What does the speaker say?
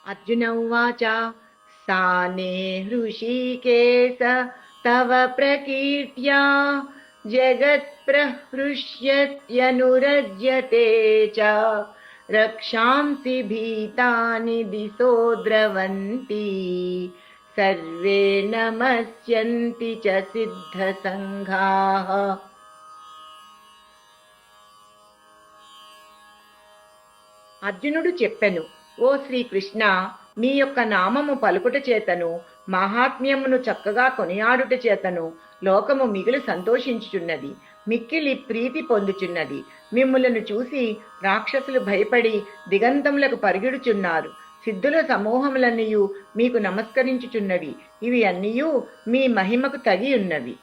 అర్జున ఉవాచ సానే హృషీకేశ తవ ప్రకీర్త్యా జగత్ప్రహృష్యత్యనురజ్యతే చ రక్షాంసి భీతాని దిశో ద్రవంతి సర్వే నమస్యంతి చ సిద్ధ సంఘాః. అర్జునుడు చెప్పెను, ఓ శ్రీకృష్ణ, మీ యొక్క నామము పలుకుట చేతను మహాత్మ్యమును చక్కగా కొనియాడుట చేతను లోకము మిగులు సంతోషించుచున్నది, మిక్కిలి ప్రీతి పొందుచున్నది. మిమ్ములను చూసి రాక్షసులు భయపడి దిగంతములకు పరిగెడుచున్నారు. సిద్ధుల సమూహములన్నీయు మీకు నమస్కరించుచున్నవి. ఇవి అన్నీయు మీ మహిమకు తగి ఉన్నవి.